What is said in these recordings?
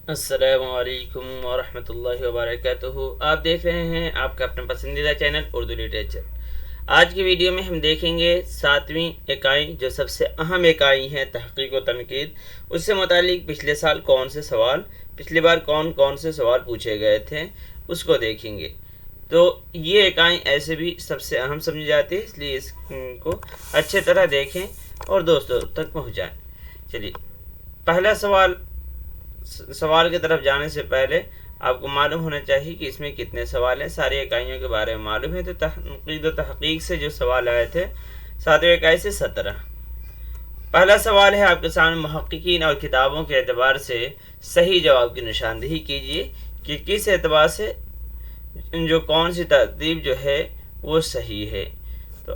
السلام علیکم ورحمۃ اللہ وبرکاتہ۔ آپ دیکھ رہے ہیں آپ کا اپنا پسندیدہ چینل اردو لٹریچر۔ آج کی ویڈیو میں ہم دیکھیں گے 7ویں اکائی جو سب سے اہم اکائی ہے تحقیق و تنقید، اس سے متعلق پچھلے سال کون سے سوال، پچھلی بار کون کون سے سوال پوچھے گئے تھے اس کو دیکھیں گے۔ تو یہ اکائی ایسے بھی سب سے اہم سمجھی جاتی ہے، اس لیے اس کو اچھے طرح دیکھیں اور دوستوں تک پہنچائیں۔ چلیے پہلا سوال کی طرف جانے سے پہلے آپ کو معلوم ہونا چاہیے کہ اس میں کتنے سوال ہیں۔ ساری اکائیوں کے بارے میں معلوم ہے تو تنقید و تحقیق سے جو سوال آئے تھے 7ویں اکائی سے 17۔ پہلا سوال ہے آپ کے سامنے، محققین اور کتابوں کے اعتبار سے صحیح جواب کی نشاندہی کیجیے کہ کس اعتبار سے جو کون سی ترتیب جو ہے وہ صحیح ہے۔ تو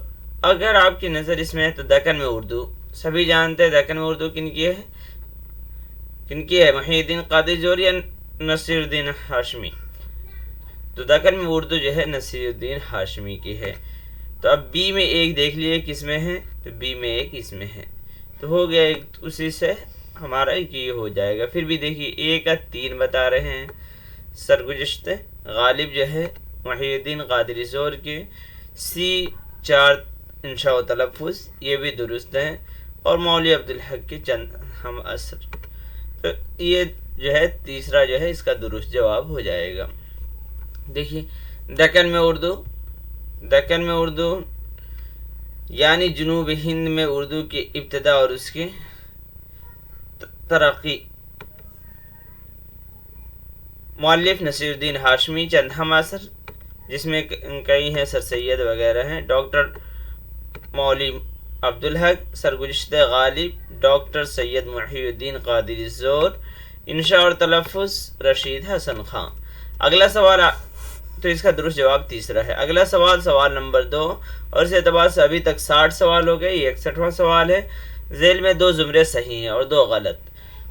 اگر آپ کی نظر اس میں ہے تو دکن میں اردو، سبھی جانتے ہیں دکن میں اردو کن کی ہے، محی الدین قادری جوہری یا نصیر الدین ہاشمی؟ تو دکن میں اردو جو ہے نصیر الدین ہاشمی کی ہے۔ تو اب بی میں ایک دیکھ لیے کس میں ہے، تو بی میں ایک اس میں ہے، تو ہو گیا ایک، اسی سے ہمارا یہ ہو جائے گا۔ پھر بھی دیکھیے اے کا 3 بتا رہے ہیں، سرگزشت غالب جو ہے محی الدین قادری زور کی، سی 4 انشاء و تلفظ یہ بھی درست ہیں، اور مولوی عبدالحق کے چند ہم اثر، تو یہ جو ہے تیسرا جو ہے اس کا درست جواب ہو جائے گا۔ دیکھیے دکن میں اردو یعنی جنوب ہند میں اردو کی ابتدا اور اس کی ترقی، مؤلف نصیر الدین ہاشمی، چند ہم اثر جس میں کئی ہیں سر سید وغیرہ ہیں، ڈاکٹر مولوی عبدالحق، سرگزشت غالب ڈاکٹر سید محی الدین قادری زور، انشاء اور تلفظ رشید حسن خان۔ اگلا سوال تو اس کا درست جواب تیسرا ہے۔ اگلا سوال نمبر 2، اور اس اعتبار سے ابھی تک 60 سوال ہو گئے، یہ 61واں سوال ہے۔ ذیل میں 2 زمرے صحیح ہیں اور 2 غلط۔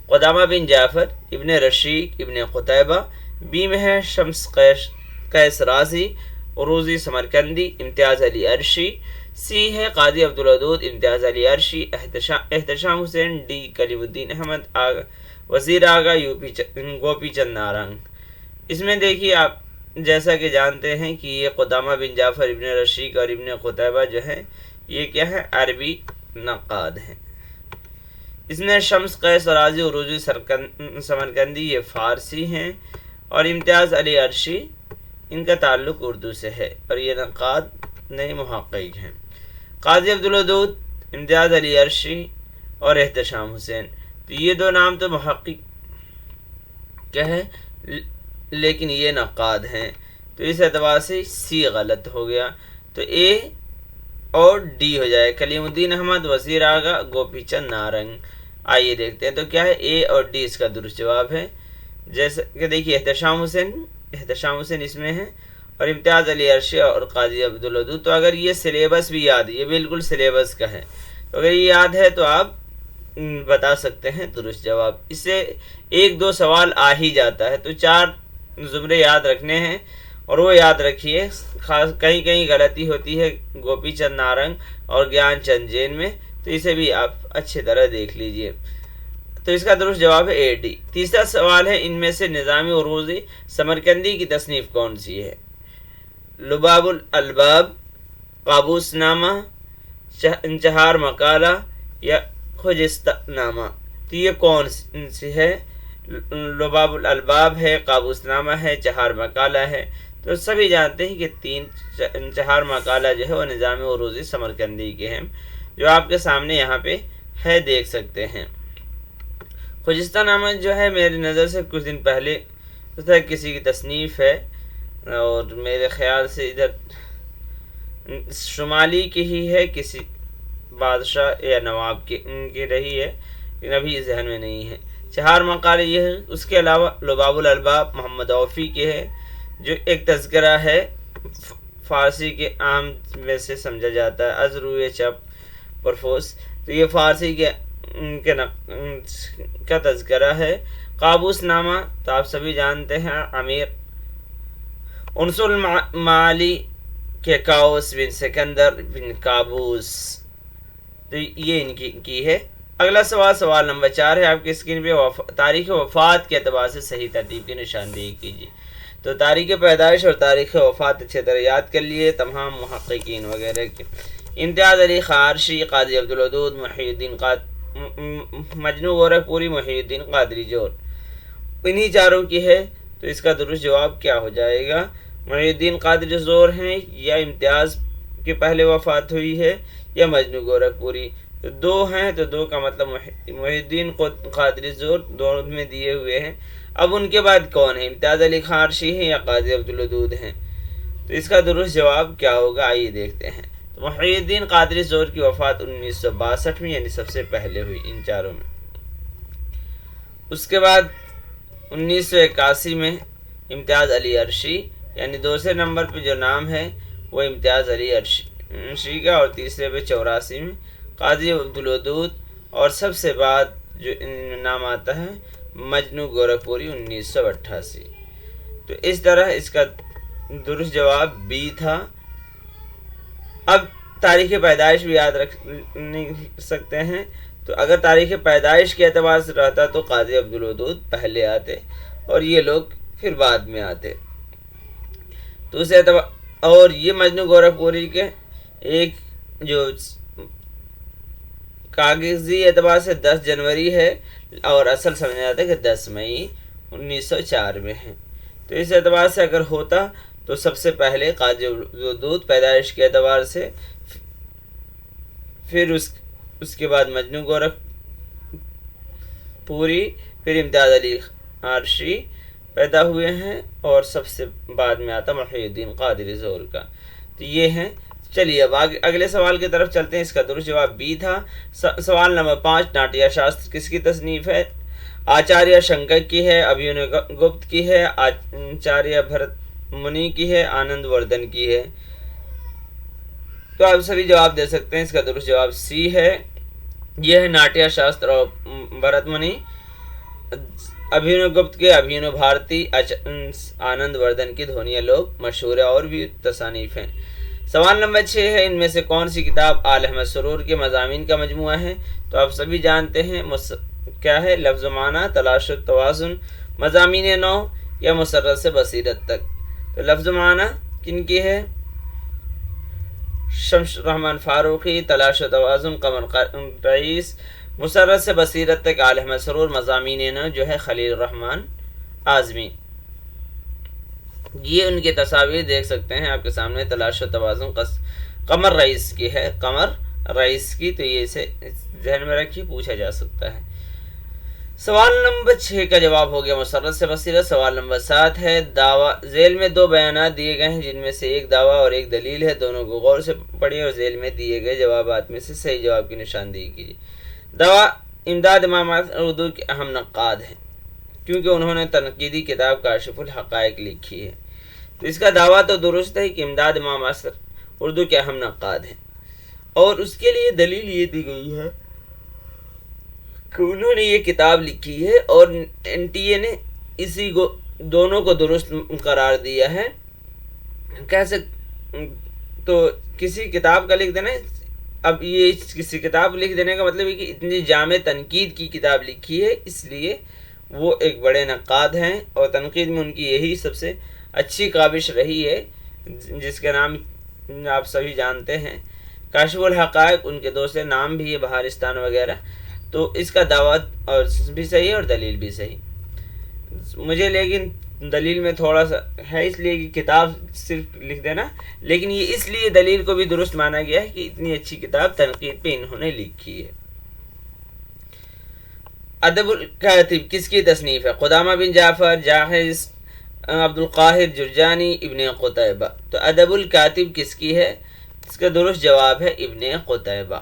قدامہ بن جعفر، ابن رشید، ابن قتیبہ۔ بی میں ہے شمس قیس رازی، عروضی سمرقندی، امتیاز علی عرشی۔ سی ہے قاضی عبدالودود، امتیاز علی عرشی، احتشام حسین، ڈی کلیم الدین احمد، وزیر آگا، گوپی چند نارنگ۔ اس میں دیکھیے آپ جیسا کہ جانتے ہیں کہ یہ قدامہ بن جعفر، ابن رشید اور ابن قتیبہ جو ہے یہ کیا ہے، عربی نقاد ہیں۔ اس میں شمس قیس رازی، عروضی سمرقندی یہ فارسی ہیں، اور امتیاز علی عرشی ان کا تعلق اردو سے ہے، اور یہ نقاد نئے محقق ہیں۔ قاضی عبدالودود، امتیاز علی عرشی اور احتشام حسین، تو یہ 2 نام تو محقق کیا ہے لیکن یہ نقاد ہیں، تو اس اعتبار سے سی غلط ہو گیا، تو اے اور ڈی ہو جائے، کلیم الدین احمد، وزیر آگا، گوپی چند نارنگ۔ آئیے دیکھتے ہیں تو کیا ہے، اے اور ڈی اس کا درست جواب ہے۔ جیسے کہ دیکھیے احتشام حسین اس میں ہے، اور امتیاز علی عرشی اور قاضی عبدالودود۔ تو اگر یہ سلیبس بھی یاد ہے، یہ بالکل سلیبس کا ہے، تو اگر یہ یاد ہے تو آپ بتا سکتے ہیں درست جواب۔ اس سے 1-2 سوال آ ہی جاتا ہے، تو 4 زمرے یاد رکھنے ہیں، اور وہ یاد رکھیے، کہیں غلطی ہوتی ہے گوپی چند نارنگ اور گیان چند جین میں، تو اسے بھی آپ اچھی طرح دیکھ لیجئے۔ تو اس کا درست جواب ہے اے ڈی۔ تیسرا سوال ہے، ان میں سے نظام عروضی سمرقندی کی تصنیف کون سی ہے؟ لباب الالباب، قابوس نامہ، چہار مقالہ یا خجستہ نامہ؟ تو یہ کون سی ہے؟ لباب الالباب ہے، قابوس نامہ ہے، چہار مقالہ ہے۔ تو سبھی جانتے ہیں کہ چہار مقالہ جو ہے وہ نظام عروضی سمرقندی کے ہیں، جو آپ کے سامنے یہاں پہ ہے، دیکھ سکتے ہیں۔ خجستہ نامہ جو ہے میری نظر سے کچھ دن پہلے کسی کی تصنیف ہے، اور میرے خیال سے ادھر شمالی کی ہی ہے، کسی بادشاہ یا نواب کی رہی ہے، لیکن ابھی ذہن میں نہیں ہے۔ چہار مقالے یہ ہے۔ اس کے علاوہ لباب الالباب محمد اوفی کے ہے، جو ایک تذکرہ ہے، فارسی کے عام میں سے سمجھا جاتا ہے، از روئے چپ پرفوس، تو یہ فارسی کا تذکرہ ہے۔ قابوس نامہ تو آپ سبھی جانتے ہیں، امیر عنصر المعالی کے کاؤس بن سکندر بن قابوس، تو یہ ان کی ہے اگلا سوال نمبر 4 ہے آپ کی اسکرین پہ، تاریخ وفات کے اعتبار سے صحیح ترتیب کی نشاندہی کیجیے۔ تو تاریخ پیدائش اور تاریخ وفات اچھے طرح یاد کر لیے تمام محققین وغیرہ کے۔ امتیاز علی خارشی، قاضی عبدالودود، محی الدین مجنو گورکھپوری، محی الدین قادری جوہر، انہی چاروں کی ہے۔ تو اس کا درست جواب کیا ہو جائے گا؟ محی الدین قادری جوہر ہیں، یا امتیاز کے پہلے وفات ہوئی ہے، یا مجنو گورکھپوری؟ تو 2 ہیں، تو 2 کا مطلب محی الدین قادری جوہر دونوں میں دیے ہوئے ہیں۔ اب ان کے بعد کون ہے؟ امتیاز علی خارشی ہیں یا قاضی عبدالودود ہیں؟ تو اس کا درست جواب کیا ہوگا؟ آئیے دیکھتے ہیں۔ تو محی الدین قادری جوہر کی وفات 1962 میں، یعنی سب سے پہلے ہوئی ان چاروں میں۔ اس کے بعد 1981 میں امتیاز علی عرشی، یعنی دوسرے نمبر پہ جو نام ہے وہ امتیاز علی عرشی کا، اور تیسرے پہ 84 میں قاضی عبدالودود، اور سب سے بعد جو نام آتا ہے مجنو گورکھپوری 1988۔ تو اس طرح اس کا درست جواب بی تھا۔ اب تاریخ پیدائش بھی یاد رکھ سکتے ہیں، تو اگر تاریخ پیدائش کے اعتبار سے رہتا تو قاضی عبدالودود پہلے آتے اور یہ لوگ پھر بعد میں آتے۔ تو اس اعتبار، اور یہ مجنو گورکھپوری کے ایک جو کاغذی اعتبار سے 10 جنوری ہے، اور اصل سمجھا جاتا ہے کہ 10 مئی 1904 میں ہے۔ تو اس اعتبار سے اگر ہوتا تو سب سے پہلے قاضی عبدالودود پیدائش کے اعتبار سے، پھر اس کے بعد مجنو گورکھپوری، پھر امتیاز علی عرشی پیدا ہوئے ہیں، اور سب سے بعد میں آتا محی الدین قادری جوہر کا۔ تو یہ ہیں۔ چلیے اب اگلے سوال کی طرف چلتے ہیں۔ اس کا درست جواب بی تھا۔ سوال نمبر 5، ناٹیہ شاستر کس کی تصنیف ہے؟ آچاریہ شنکر کی ہے، ابھیو گپت کی ہے، آچاریہ بھرت منی کی ہے، آنند وردھن کی ہے؟ تو آپ سبھی جواب دے سکتے ہیں۔ اس کا درست جواب سی ہے۔ یہ ہے ناٹیہ شاستر اور بھرت منی، ابھیو گپت کے ابھیو بھارتی، آنند وردھن کی دھونیہ لوگ مشہور ہے، اور بھی تصانیف ہیں۔ سوال نمبر 6 ہے، ان میں سے کون سی کتاب آل احمد سرور کے مضامین کا مجموعہ ہے؟ تو آپ سبھی جانتے ہیں کیا ہے؟ لفظ و معنی، تلاش و توازن، مضامین نو، یا مسرت سے بصیرت تک؟ تو لفظ و معنی کن کی ہے؟ شمس الرحمن فاروقی، تلاش و توازن قمر رئیس، مسرت سے بصیرت تک آل احمد سرور، مضامین نو جو ہے خلیل الرحمن اعظمی۔ یہ ان کی تصاویر دیکھ سکتے ہیں آپ کے سامنے۔ تلاش و توازن قمر رئیس کی ہے، قمر رئیس کی، تو یہ اسے ذہن میں رکھیے، پوچھا جا سکتا ہے۔ سوال نمبر 6 کا جواب ہو گیا مسرت سے بصیرت۔ سوال نمبر 7 ہے، دعویٰ ذیل میں 2 بیانات دیے گئے ہیں، جن میں سے ایک دعویٰ اور ایک دلیل ہے، دونوں کو غور سے پڑھیے اور ذیل میں دیے گئے جوابات میں سے صحیح جواب کی نشاندہی کیجیے۔ دعویٰ، امداد امام اردو کے اہم نقاد ہیں، کیونکہ انہوں نے تنقیدی کتاب کاشف الحقائق لکھی ہے۔ تو اس کا دعویٰ تو درست ہے کہ امداد امام عصر اردو کے اہم نقاد ہیں، اور اس کے لیے دلیل یہ دی گئی ہے کہ انہوں نے یہ کتاب لکھی ہے، اور این ٹی اے نے اسی کو دونوں کو درست قرار دیا ہے۔ تو کسی کتاب کا لکھ دینا، اب یہ کسی کتاب لکھ دینے کا مطلب ہے کہ اتنی جامع تنقید کی کتاب لکھی ہے، اس لیے وہ ایک بڑے نقاد ہیں، اور تنقید میں ان کی یہی سب سے اچھی کاوش رہی ہے، جس کا نام آپ سبھی جانتے ہیں، کاشف الحقائق۔ ان کے دوسرے نام بھی ہے بہارستان وغیرہ۔ تو اس کا دعویٰ اور بھی صحیح ہے اور دلیل بھی صحیح۔ مجھے لیکن دلیل میں تھوڑا سا ہے، اس لیے کہ کتاب صرف لکھ دینا، لیکن یہ اس لیے دلیل کو بھی درست مانا گیا ہے کہ اتنی اچھی کتاب تنقید پہ انہوں نے لکھی ہے۔ ادب الکاتب کس کی تصنیف ہے؟ قدامہ بن جعفر، جاحظ، عبد القاہر جرجانی، ابن قتیبہ۔ تو ادب الکاتب کس کی ہے؟ اس کا درست جواب ہے ابن قتیبہ۔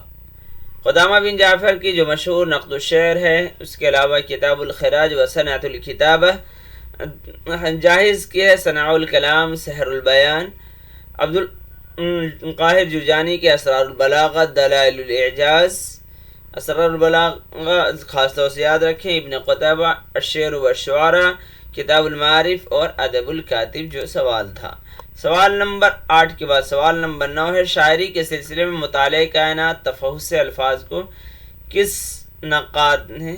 قدامہ بن جعفر کی جو مشہور نقد الشعر ہے، اس کے علاوہ کتاب الخراج و صنعت الکتابہ، جاحظ کی ہے صناع الکلام، سحر البیان، عبد القاہر جرجانی کے اسرار البلاغہ، دلائل الاعجاز، اسرار البلاغہ خاص طور سے یاد رکھیں، ابن قتیبہ الشعر والشعراء، کتاب المعارف، اور ادب الکاتب جو سوال تھا۔ سوال نمبر 8 کے بعد سوال نمبر 9 ہے، شاعری کے سلسلے میں مطالعہ کائنات تفحص سے الفاظ کو کس نقاد نے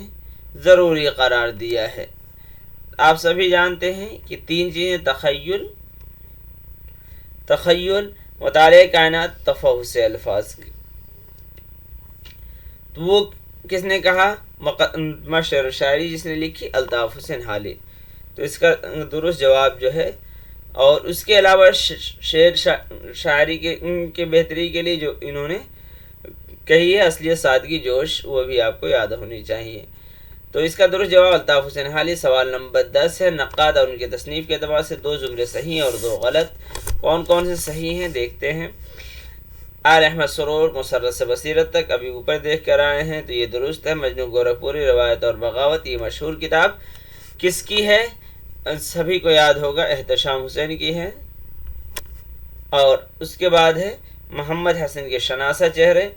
ضروری قرار دیا ہے۔ آپ سبھی جانتے ہیں کہ تین چیزیں تخیل، مطالعہ کائنات، تفحص الفاظ کی، تو وہ کس نے کہا؟ مشعر شاعری جس نے لکھی الطاف حسین حالی۔ تو اس کا درست جواب جو ہے، اور اس کے علاوہ شعر شاعری کے بہتری کے لیے جو انہوں نے کہی ہے اصلیت، سادگی، جوش، وہ بھی آپ کو یاد ہونی چاہیے۔ تو اس کا درست جواب الطاف حسین حالی۔ سوال نمبر 10 ہے، نقاد اور ان کے تصنیف کے اعتبار سے 2 جملے صحیح اور 2 غلط، کون کون سے صحیح ہیں دیکھتے ہیں۔ آل احمد سرور مسرت سے بصیرت تک ابھی اوپر دیکھ کر آئے ہیں، تو یہ درست ہے۔ مجنون گورکھپوری روایت اور بغاوت، یہ مشہور کتاب کس کی ہے؟ سبھی کو یاد ہوگا، احتشام حسین کی ہے۔ اور اس کے بعد ہے محمد حسن کے شناسہ چہرے،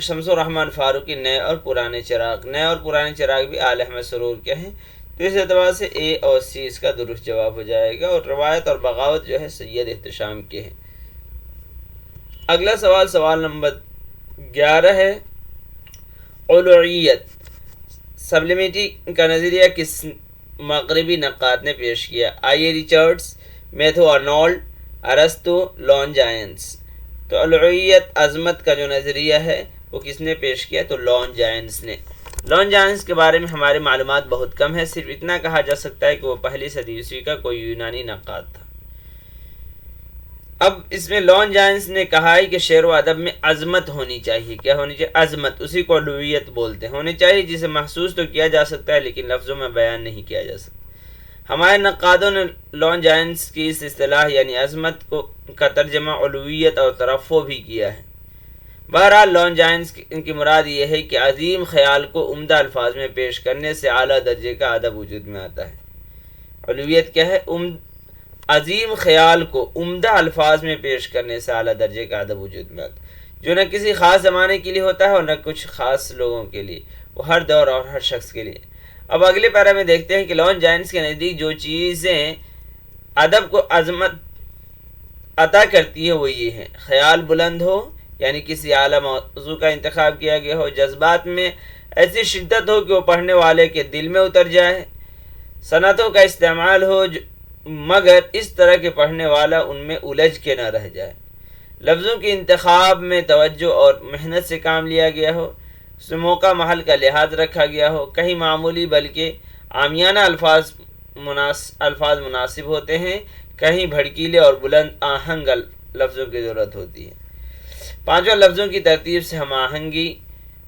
شمس الرحمن فاروقی نئے اور پرانے چراغ۔ نئے اور پرانے چراغ بھی آل احمد سرور کے ہیں، تو اس اعتبار سے اے اور سی اس کا درست جواب ہو جائے گا، اور روایت اور بغاوت جو ہے سید احتشام کے ہیں۔ اگلا سوال نمبر 11 ہے، علویت سبلیمیٹی کا نظریہ کس مغربی نقاد نے پیش کیا؟ آئیے ریچرڈز، میتھو آرنولڈ، ارسطو، لون جائنس۔ تو علویت، عظمت کا جو نظریہ ہے وہ کس نے پیش کیا؟ تو لون جائنس نے۔ لون جائنس کے بارے میں ہماری معلومات بہت کم ہے، صرف اتنا کہا جا سکتا ہے کہ وہ پہلی صدی عیسوی کا کوئی یونانی نقاد تھا۔ اب اس میں لون جائنس نے کہا ہے کہ شعر و ادب میں عظمت ہونی چاہیے۔ کیا ہونی چاہیے؟ عظمت، اسی کو علویت بولتے ہیں، ہونی چاہیے جسے محسوس تو کیا جا سکتا ہے لیکن لفظوں میں بیان نہیں کیا جا سکتا۔ ہمارے نقادوں نے لون جائنس کی اس اصطلاح یعنی عظمت کا ترجمہ علویت اور ترفع بھی کیا ہے۔ بہرحال لون جائنس کی مراد یہ ہے کہ عظیم خیال کو عمدہ الفاظ میں پیش کرنے سے اعلیٰ درجے کا ادب وجود میں آتا ہے۔ علویت کیا ہے؟ عظیم خیال کو عمدہ الفاظ میں پیش کرنے سے اعلیٰ درجے کا ادب وجود میں آتا ہے، جو نہ کسی خاص زمانے کے لیے ہوتا ہے اور نہ کچھ خاص لوگوں کے لیے، وہ ہر دور اور ہر شخص کے لیے۔ اب اگلے پیرا میں دیکھتے ہیں کہ لون جائنس کے نزدیک جو چیزیں ادب کو عظمت عطا کرتی ہیں وہ یہ ہیں: خیال بلند ہو، یعنی کسی اعلیٰ موضوع کا انتخاب کیا گیا ہو، جذبات میں ایسی شدت ہو کہ وہ پڑھنے والے کے دل میں اتر جائے، صنعتوں کا استعمال ہو مگر اس طرح کے پڑھنے والا ان میں الجھ کے نہ رہ جائے، لفظوں کے انتخاب میں توجہ اور محنت سے کام لیا گیا ہو، اس میں موقع محل کا لحاظ رکھا گیا ہو، کہیں معمولی بلکہ عامیانہ الفاظ مناسب ہوتے ہیں، کہیں بھڑکیلے اور بلند آہنگ لفظوں کی ضرورت ہوتی ہے۔ پانچواں، لفظوں کی ترتیب سے ہم آہنگی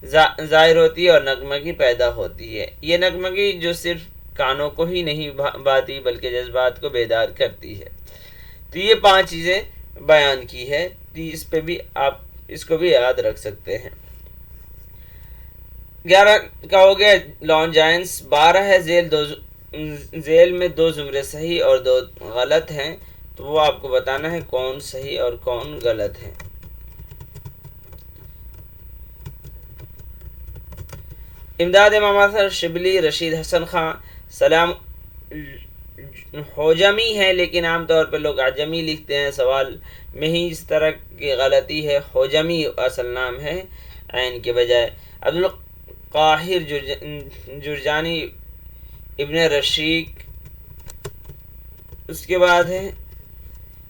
ظاہر ہوتی ہے اور نغمگی پیدا ہوتی ہے۔ یہ نغمگی جو صرف کانوں کو ہی نہیں بھاتی بلکہ جذبات کو بیدار کرتی ہے۔ تو یہ 5 چیزیں بیان کی ہے، تو اس پہ بھی آپ اس کو بھی یاد رکھ سکتے ہیں۔ 11 کا ہو گیا لون جائنس۔ 12 ہے، ذیل میں 2 زمرے صحیح اور 2 غلط ہیں، تو وہ آپ کو بتانا ہے کون صحیح اور کون غلط ہے۔ امداد امام اثر، شبلی، رشید حسن خان، سلام حوجمی ہے لیکن عام طور پہ لوگ عجمی لکھتے ہیں، سوال میں ہی اس طرح کی غلطی ہے، حوجمی اصل نام ہے عین کے بجائے۔ عبدالقاہر جرجانی، ابن رشید۔ اس کے بعد ہے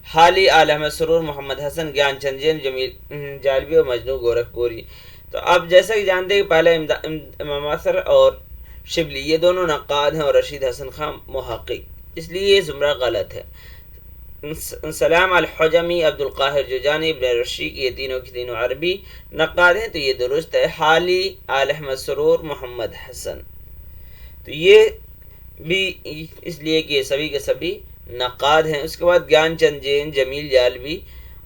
حالی، آل احمد سرور، محمد حسن، گیان چند جین، جمیل جالبی اور مجنون گورکھپوری۔ تو اب جیسا کہ جانتے ہیں پہلے امام اثر اور شبلی یہ دونوں نقاد ہیں اور رشید حسن خان محقق، اس لیے یہ زمرہ غلط ہے۔ سلام الحجمی، عبدالقاہر جرجانی، ابن رشید، یہ تینوں کی تینوں عربی نقاد ہیں، تو یہ درست ہے۔ حالی، آل احمد سرور، محمد حسن، تو یہ بھی اس لیے کہ یہ سبھی کے سبھی نقاد ہیں۔ اس کے بعد گیان چند جین، جمیل جالبی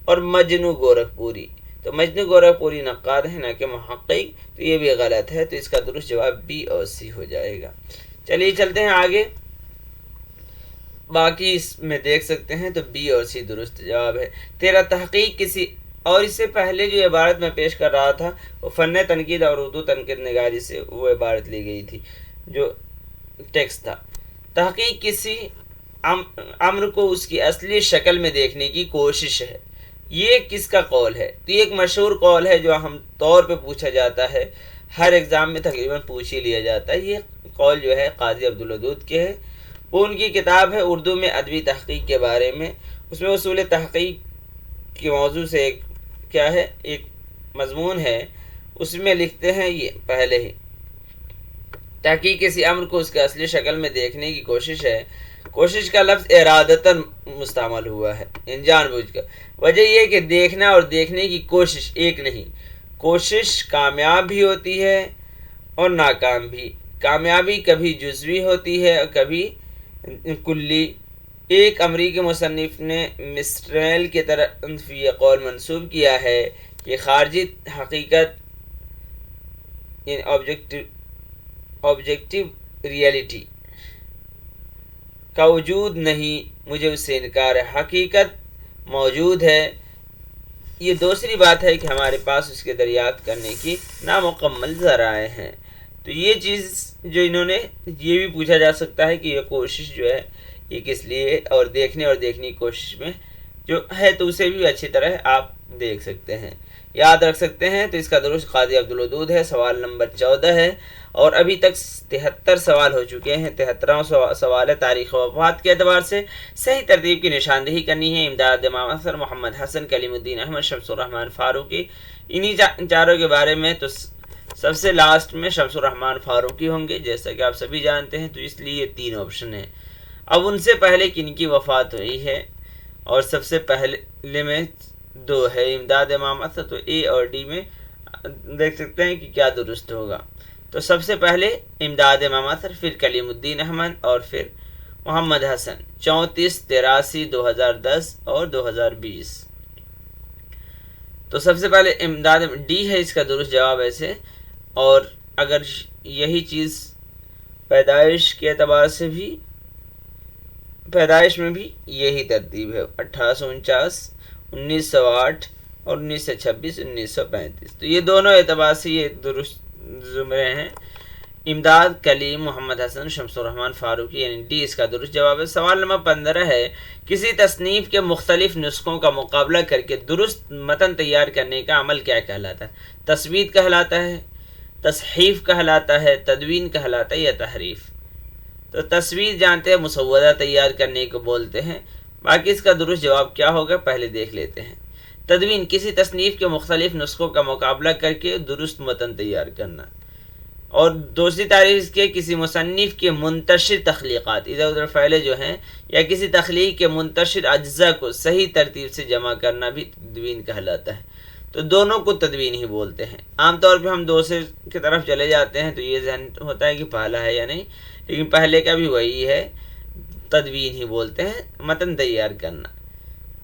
اور مجنون گورکھپوری، تو مجنون گورکھپوری نقاد ہیں نہ کہ محقق، تو یہ بھی غلط ہے، تو اس کا درست جواب بی اور سی ہو جائے گا۔ چلیے چلتے ہیں آگے، باقی اس میں دیکھ سکتے ہیں، تو بی اور سی درست جواب ہے۔ 13 تحقیق کسی، اور اس سے پہلے جو عبارت میں پیش کر رہا تھا وہ فن تنقید اور اردو تنقید نگاری سے وہ عبارت لی گئی تھی جو ٹیکسٹ تھا۔ تحقیق کسی امر کو اس کی اصلی شکل میں دیکھنے کی کوشش ہے، یہ کس کا قول ہے؟ تو یہ ایک مشہور قول ہے جو اہم طور پہ پوچھا جاتا ہے، ہر ایگزام میں تقریباً پوچھ ہی لیا جاتا ہے۔ یہ قول جو ہے قاضی عبدالودود کے ہے۔ وہ ان کی کتاب ہے اردو میں ادبی تحقیق کے بارے میں، اس میں اصول تحقیق کے موضوع سے ایک مضمون ہے، اس میں لکھتے ہیں یہ پہلے ہی تحقیق کسی امر کو اس کے اصلی شکل میں دیکھنے کی کوشش ہے۔ کوشش کا لفظ ارادتاً مستعمل ہوا ہے، جان بوجھ کر۔ وجہ یہ کہ دیکھنا اور دیکھنے کی کوشش ایک نہیں، کوشش کامیاب بھی ہوتی ہے اور ناکام بھی۔ کامیابی کبھی جزوی ہوتی ہے اور کبھی کلی۔ ایک امریکی مصنف نے مسٹریل کی طرف یہ قول منسوب کیا ہے کہ خارجی حقیقت آبجیکٹیو ریئلٹی کا وجود نہیں، مجھے اس سے انکار ہے، حقیقت موجود ہے، یہ دوسری بات ہے کہ ہمارے پاس اس کے دریافت کرنے کی نامکمل ذرائع ہیں۔ تو یہ چیز جو انہوں نے یہ بھی پوچھا جا سکتا ہے کہ یہ کوشش جو ہے یہ کس لیے، اور دیکھنے کی کوشش میں جو ہے تو اسے بھی اچھی طرح آپ دیکھ سکتے ہیں، یاد رکھ سکتے ہیں۔ تو اس کا درست قاضی عبدالودود ہے، سوال نمبر 14 ہے، اور ابھی تک 73 سوال ہو چکے ہیں۔ 73واں سوال ہے تاریخ وفات کے اعتبار سے صحیح ترتیب کی نشاندہی کرنی ہے۔ امداد امام اثر، محمد حسن، کلیم الدین احمد، شمس الرحمن فاروقی، انہی چاروں کے بارے میں تو سب سے لاسٹ میں شمس الرحمن فاروقی ہوں گے، جیسا کہ آپ سبھی جانتے ہیں، تو اس لیے یہ 3 آپشن ہیں۔ اب ان سے پہلے کن کی وفات ہوئی ہے، اور سب سے پہلے میں 2 ہے امداد امام اثر، تو اے اور ڈی میں دیکھ سکتے ہیں کہ کیا درست ہوگا۔ تو سب سے پہلے امداد امام اثر، پھر کلیم الدین احمد، اور پھر محمد حسن، 34، 83، 2010 اور 2020۔ تو سب سے پہلے امداد ڈی ہے اس کا درست جواب ایسے، اور اگر یہی چیز پیدائش کے اعتبار سے بھی، پیدائش میں بھی یہی ترتیب ہے، 1849، 1908 اور 1926، 1935۔ تو یہ دونوں اعتبار سے یہ درست زمرے ہیں، امداد، کلیم، محمد حسن، شمس الرحمن فاروقی، یعنی ڈی اس کا درست جواب ہے۔ سوال نمبر 15 ہے، کسی تصنیف کے مختلف نسخوں کا مقابلہ کر کے درست متن تیار کرنے کا عمل کیا کہلاتا ہے؟ تثبیت کہلاتا ہے، تصحیف کہلاتا ہے، تدوین کہلاتا ہے، یا تحریف؟ تو تصویر جانتے ہیں مسودہ تیار کرنے کو بولتے ہیں، باقی اس کا درست جواب کیا ہوگا پہلے دیکھ لیتے ہیں۔ تدوین کسی تصنیف کے مختلف نسخوں کا مقابلہ کر کے درست متن تیار کرنا، اور دوسری تعریف کے کسی مصنف کے منتشر تخلیقات، ادھر ادھر پھیلے جو ہیں، یا کسی تخلیق کے منتشر اجزاء کو صحیح ترتیب سے جمع کرنا بھی تدوین کہلاتا ہے۔ تو دونوں کو تدوین ہی بولتے ہیں۔ عام طور پہ ہم دوسرے کی طرف چلے جاتے ہیں تو یہ ذہن ہوتا ہے کہ پہلا ہے یا نہیں، لیکن پہلے کا بھی وہی ہے، تدوین ہی بولتے ہیں، متن تیار کرنا۔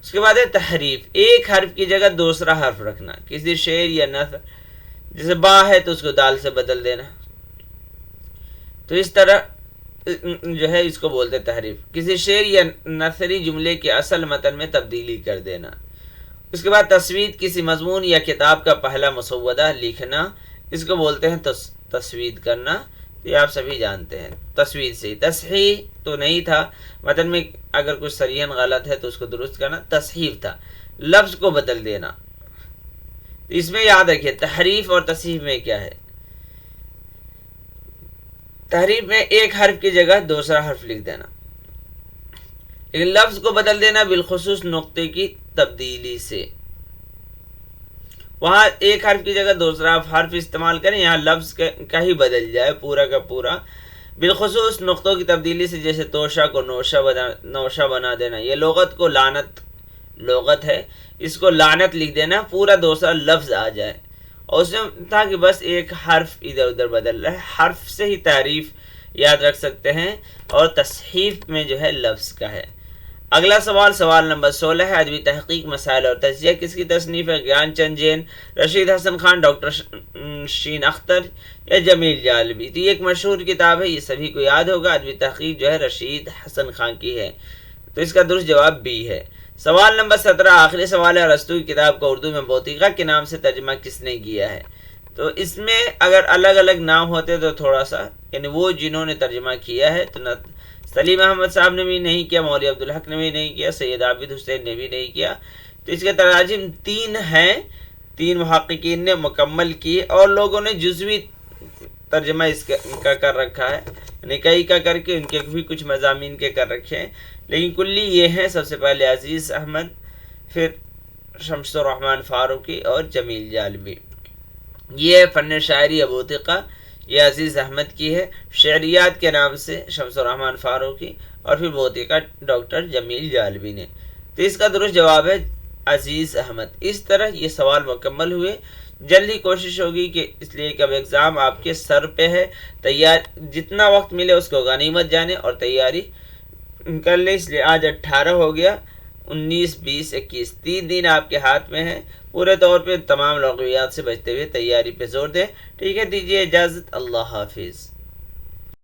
اس کے بعد ہے تحریف، ایک حرف کی جگہ دوسرا حرف رکھنا، کسی شعر یا نثر، جیسے با ہے تو اس کو دال سے بدل دینا، تو اس طرح جو ہے اس کو بولتے تحریف۔ کسی شعر یا نثری جملے کے اصل متن میں تبدیلی کر دینا۔ اس کے بعد تصوید، کسی مضمون یا کتاب کا پہلا مسودہ لکھنا، اس کو بولتے ہیں تصوید کرنا، یہ آپ سبھی جانتے ہیں۔ تصوید سے تصحیح تو نہیں تھا، متن میں اگر کچھ صریحاً غلط ہے تو اس کو درست کرنا، تصحیف تھا، لفظ کو بدل دینا۔ اس میں یاد رکھیے تحریف اور تصحیف میں کیا ہے۔ تحریف میں ایک حرف کی جگہ دوسرا حرف لکھ دینا، لیکن لفظ کو بدل دینا بالخصوص نقطے کی تبدیلی سے۔ وہاں ایک حرف کی جگہ دوسرا حرف استعمال کریں، یہاں لفظ کا ہی بدل جائے پورا کا پورا، بالخصوص نقطوں کی تبدیلی سے، جیسے توشہ کو نوشہ بنا دینا، یہ لغت کو لغت ہے، اس کو لعنت لکھ دینا، پورا دوسرا لفظ آ جائے، اور اس میں تھا کہ بس ایک حرف ادھر ادھر بدل رہا ہے، حرف سے ہی تعریف یاد رکھ سکتے ہیں، اور تصحیف میں جو ہے لفظ کا ہے۔ اگلا سوال، سوال نمبر 16 ہے، ادبی تحقیق، مسائل اور تجزیہ کس کی تصنیف ہے؟ گیان چند جین، رشید حسن خان، ڈاکٹر شین اختر، یا جمیل جالبی؟ تو یہ ایک مشہور کتاب ہے، یہ سبھی کو یاد ہوگا، ادبی تحقیق جو ہے رشید حسن خان کی ہے، تو اس کا درست جواب بی ہے۔ سوال نمبر 17 آخری سوال ہے، ارسطو کی کتاب کو اردو میں بوتیقہ کے نام سے ترجمہ کس نے کیا ہے؟ تو اس میں اگر الگ الگ نام ہوتے تو تھوڑا سا، یعنی وہ جنہوں نے ترجمہ کیا ہے، تو سلیم احمد صاحب نے بھی نہیں کیا، مولوی عبدالحق نے بھی نہیں کیا، سید عابد حسین نے بھی نہیں کیا، تو اس کے تراجم 3 ہیں، 3 محققین نے مکمل کی، اور لوگوں نے جزوی ترجمہ اس کا کر رکھا ہے، یعنی کئی کا کر کے ان کے بھی کچھ مضامین کے کر رکھے ہیں، لیکن کلی یہ ہیں: سب سے پہلے عزیز احمد، پھر شمس الرحمن فاروقی اور جمیل جالبی۔ یہ فن شاعری ابوتقا یہ عزیز احمد کی ہے، شعریات کے نام سے شمس الرحمن فاروقی، اور پھر بوتقا ڈاکٹر جمیل جالبی نے۔ تو اس کا درست جواب ہے عزیز احمد۔ اس طرح یہ سوال مکمل ہوئے۔ جلدی کوشش ہوگی کہ اس لیے کہ اب ایگزام آپ کے سر پہ ہے، جتنا وقت ملے اس کو غنیمت جانے اور تیاری کر لیں۔ اس لیے آج 18 ہو گیا، 19، 20، 21 3 دن آپ کے ہاتھ میں ہے۔ پورے طور پہ تمام لغویات سے بچتے ہوئے تیاری پہ زور دیں۔ ٹھیک ہے، دیجیے اجازت، اللہ حافظ۔